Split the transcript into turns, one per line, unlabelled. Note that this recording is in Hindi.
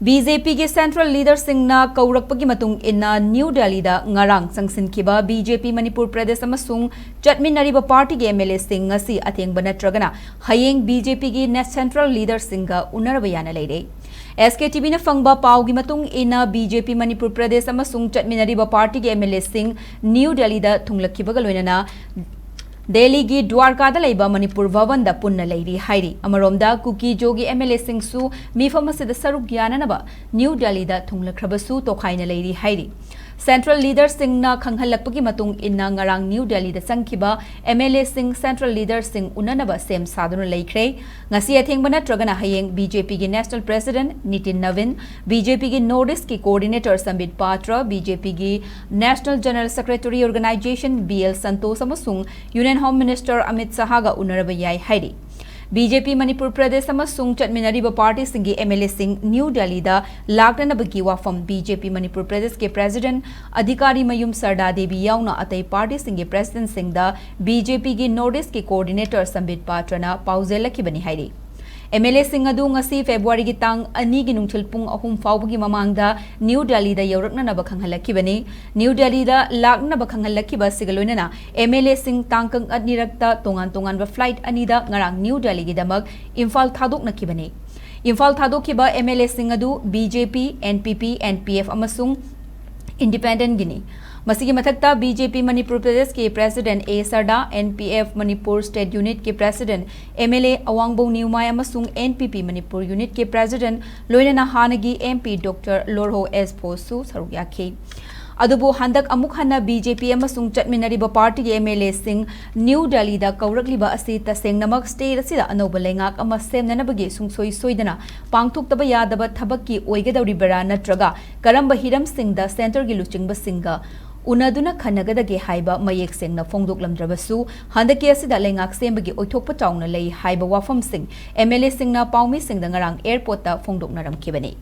BJP के सेंट्रल लीडर सिंगना कौरकपगी मतुंग इन्ना न्यू दिल्ली दा ngarang sangsinkiba BJP Manipur Pradesh amasung chatminariba party ge MLA sing ngasi Athengba Natraga Hayeng BJP ge net central leader singa Unaraba Yana Leire SKTV na fangba pau gi matung ina BJP Manipur Pradesh amasung chatminariba party ge MLA sing New Delhi da thunglakkiba ga loinana Delhi की द्वारका लेबा मणिपुर भवन दा पुन्ना लेरी हाइरी अमरोमदा कुकी जोगी एमएलए सिंगसु मीफम से सरुक याननबा न्यू दिल्ली दा थुंगलखरबसु तोखाइना लेरी हाइरी सेंट्रल लीडर सिंगना खंगहलकपगी मतुंग इन्ना ngarang न्यू दिल्ली दा संखिबा एमएलए सिंग सेंट्रल लीडर सिंग उननबा सेम सादुन लेख्रे ngasi Athengba Natraga Hayeng BJP की नेशनल प्रेसिडेंट नितिन नवीन BJP की नॉर्थ ईस्ट की कोऑर्डिनेटर संबित पात्रा BJP की national general secretary organisation BL Santosh अमसुंग यूनियन होम मिनिस्टर अमित शाहगा उनरबा याई हाइरी BJP Manipur Pradesh amasung chatminariba party singi MLA sing New Delhi da laknanabagi wafam BJP Manipur Pradesh ke president adhikari mayum sarda devi yauna atai party singi president sing da BJP ki north east ki coordinator sambit patrana pauzelaki bani hairi MLA sing adu ngasi February gi tang ani gi nungthil pung ahum fawbagi mamangda New Delhi da yaurakna na bakhangalaki bani New Delhi da lakna bakhangalaki ba sigaloinana MLA sing tangkang adnirakta tongan ba flight ani da ngarang New Delhi gi damak Imphal thadok nakibani Imphal thadokhiba MLA sing adu BJP NPP NPF amasung independent gini मसीगी मथक्ता BJP Manipur प्रदेश के president A Sharda NPF Manipur state unit के प्रेसिडेंट MLA अवांगबो न्यूमाय अमसुंग NPP मणिपुर यूनिट के प्रेसिडेंट लोइना हानगी MP doctor Lorho S Pfoze सरुक याखी अदुबो हंदक अमुक हन्ना BJP अमसुंग चटमिनरिबा पार्टी के MLA सिंग न्यू दिल्ली दा कौरकलिबा असि तसेंगनमक स्टेट असिदा अनोबा लेंगाक अमा सेमननबगे सुंगसोई सोइदना पांगथोक्तबा यादबा थबक्की ओइगदौरिबरा नत्रगा करंबा हिरम सिंग दा सेंटर गी लुचिंगबा सिंगा उनदुना खनगदगे हाइबा मयेक सेंगना फोंगदोकलमद्रबसु हंदके असिदा लेंगाक सेंबगी ओइथोकपा चाउना लई हाइबा वाफम सिंग MLA सिंगना पाउमी सिंगदा ngarang एयरपोर्ट ता फोंगदोकनरमखिबनी